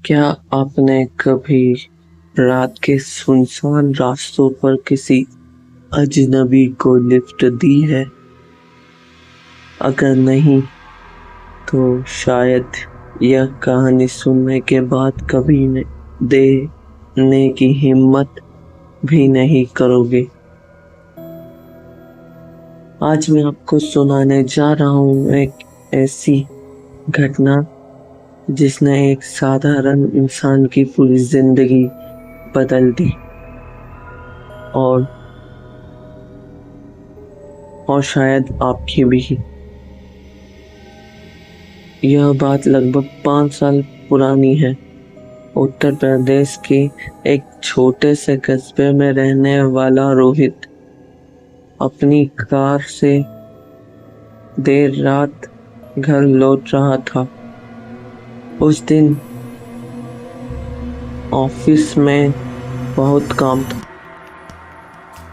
क्या आपने कभी रात के सुनसान रास्तों पर किसी अजनबी को लिफ्ट दी है? अगर नहीं, तो शायद यह कहानी सुनने के बाद कभी देने की हिम्मत भी नहीं करोगे। आज मैं आपको सुनाने जा रहा हूँ एक ऐसी घटना जिसने एक साधारण इंसान की पूरी जिंदगी बदल दी। और शायद आपकी भी। यह बात लगभग 5 साल पुरानी है। उत्तर प्रदेश के एक छोटे से कस्बे में रहने वाला रोहित अपनी कार से देर रात घर लौट रहा था। उस दिन ऑफिस में बहुत काम था,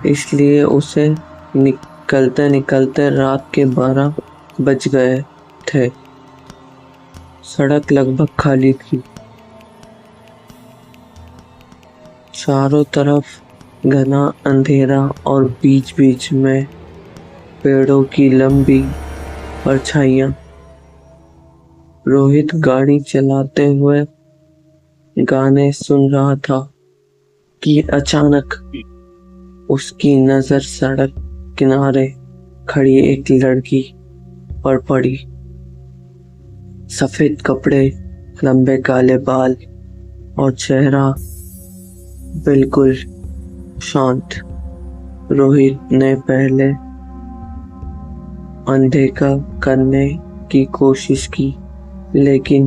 इसलिए उसे निकलते निकलते रात के 12 बज गए थे। सड़क लगभग खाली थी। चारों तरफ घना अंधेरा और बीच बीच में पेड़ों की लंबी परछाइयां। रोहित गाड़ी चलाते हुए गाने सुन रहा था कि अचानक उसकी नजर सड़क किनारे खड़ी एक लड़की पर पड़ी। सफेद कपड़े, लंबे काले बाल और चेहरा बिल्कुल शांत। रोहित ने पहले अनदेखा करने की कोशिश की, लेकिन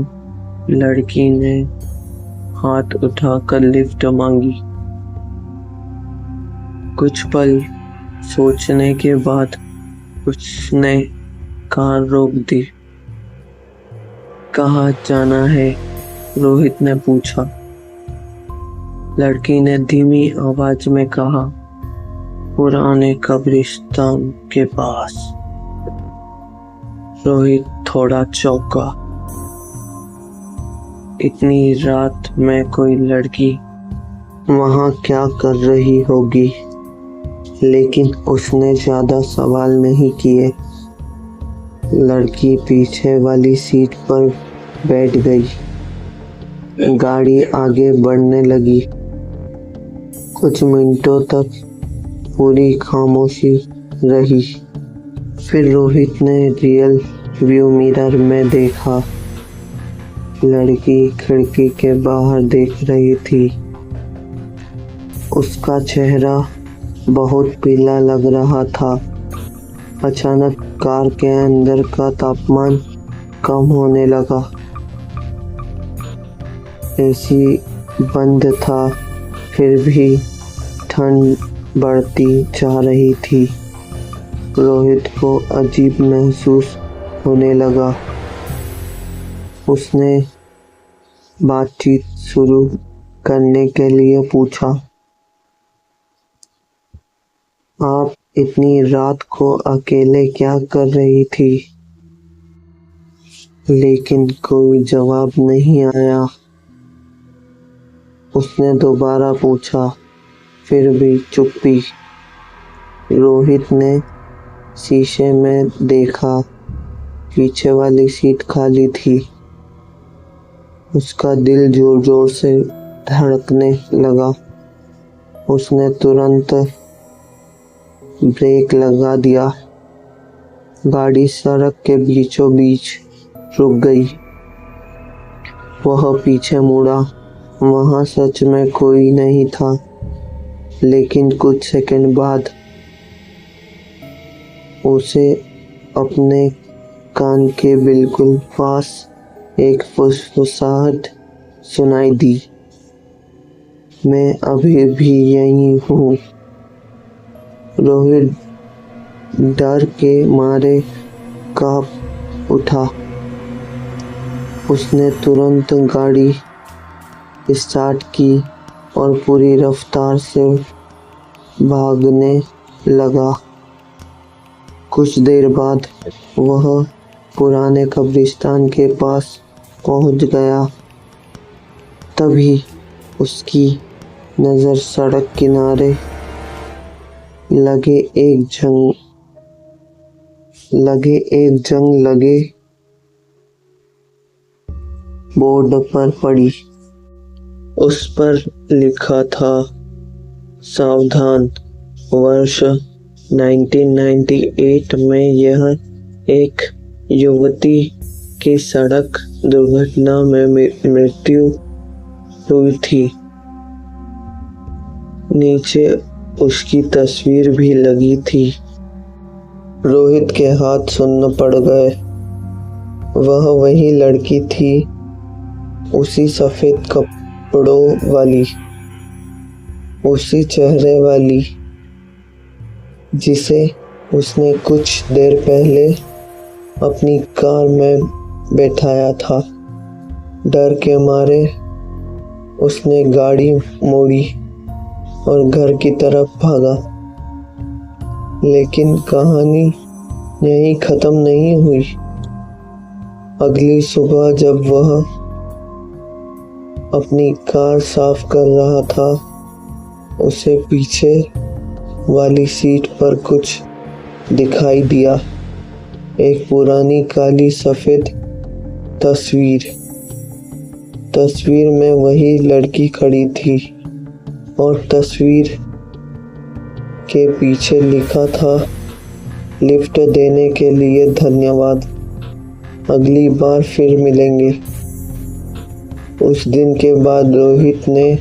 लड़की ने हाथ उठाकर लिफ्ट मांगी। कुछ पल सोचने के बाद उसने कार रोक दी। कहाँ जाना है? रोहित ने पूछा। लड़की ने धीमी आवाज में कहा, पुराने कब्रिस्तान के पास। रोहित थोड़ा चौंका। इतनी रात में कोई लड़की वहां क्या कर रही होगी? लेकिन उसने ज्यादा सवाल नहीं किए। लड़की पीछे वाली सीट पर बैठ गई। गाड़ी आगे बढ़ने लगी। कुछ मिनटों तक पूरी खामोशी रही। फिर रोहित ने रियल व्यू मिरर में देखा। लड़की खिड़की के बाहर देख रही थी। उसका चेहरा बहुत पीला लग रहा था। अचानक कार के अंदर का तापमान कम होने लगा। एसी बंद था, फिर भी ठंड बढ़ती जा रही थी। रोहित को अजीब महसूस होने लगा। उसने बातचीत शुरू करने के लिए पूछा, आप इतनी रात को अकेले क्या कर रही थी? लेकिन कोई जवाब नहीं आया। उसने दोबारा पूछा, फिर भी चुप्पी। रोहित ने शीशे में देखा। पीछे वाली सीट खाली थी। उसका दिल जोर जोर से धड़कने लगा। उसने तुरंत ब्रेक लगा दिया। गाड़ी सड़क के बीचों बीच रुक गई। वह पीछे मुड़ा। वहां सच में कोई नहीं था, लेकिन कुछ सेकंड बाद उसे अपने कान के बिल्कुल पास एक फुसफुसाहट सुनाई दी, मैं अभी भी यहीं हूँ। रोहित डर के मारे कांप उठा। उसने तुरंत गाड़ी स्टार्ट की और पूरी रफ्तार से भागने लगा। कुछ देर बाद वह पुराने कब्रिस्तान के पास पहुंच गया। तभी उसकी नज़र सड़क किनारे लगे एक जंग लगे बोर्ड पर पड़ी। उस पर लिखा था, सावधान, वर्ष 1998 में यह एक युवती की सड़क दुर्घटना में मृत्यु हुई थी। नीचे उसकी तस्वीर भी लगी थी। रोहित के हाथ सुन्न पड़ गए। वह वही लड़की थी, उसी सफेद कपड़ों वाली, उसी चेहरे वाली, जिसे उसने कुछ देर पहले अपनी कार में बैठाया था। डर के मारे उसने गाड़ी मोड़ी और घर की तरफ भागा। लेकिन कहानी यहीं खत्म नहीं हुई। अगली सुबह जब वह अपनी कार साफ कर रहा था, उसे पीछे वाली सीट पर कुछ दिखाई दिया। एक पुरानी काली सफेद तस्वीर में वही लड़की खड़ी थी और तस्वीर के पीछे लिखा था, लिफ्ट देने के लिए धन्यवाद, अगली बार फिर मिलेंगे। उस दिन के बाद रोहित ने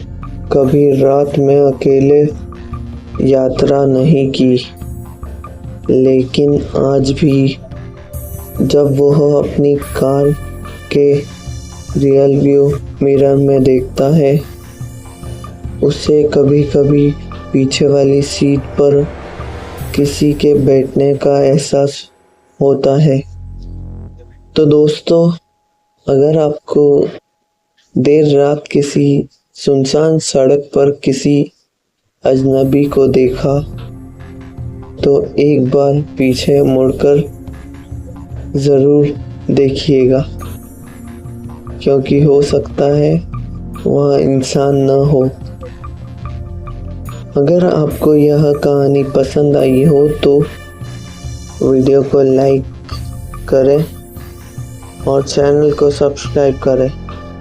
कभी रात में अकेले यात्रा नहीं की। लेकिन आज भी जब वह अपनी कार के रियर व्यू मिरर में देखता है, उसे कभी कभी पीछे वाली सीट पर किसी के बैठने का एहसास होता है। तो दोस्तों, अगर आपको देर रात किसी सुनसान सड़क पर किसी अजनबी को देखा, तो एक बार पीछे मुड़कर ज़रूर देखिएगा, क्योंकि हो सकता है वह इंसान न हो। अगर आपको यह कहानी पसंद आई हो तो वीडियो को लाइक करें और चैनल को सब्सक्राइब करें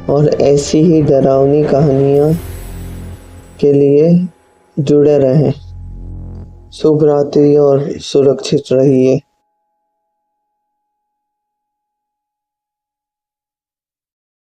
और ऐसी ही डरावनी कहानियाँ के लिए जुड़े रहें। शुभ रात्रि और सुरक्षित रहिए।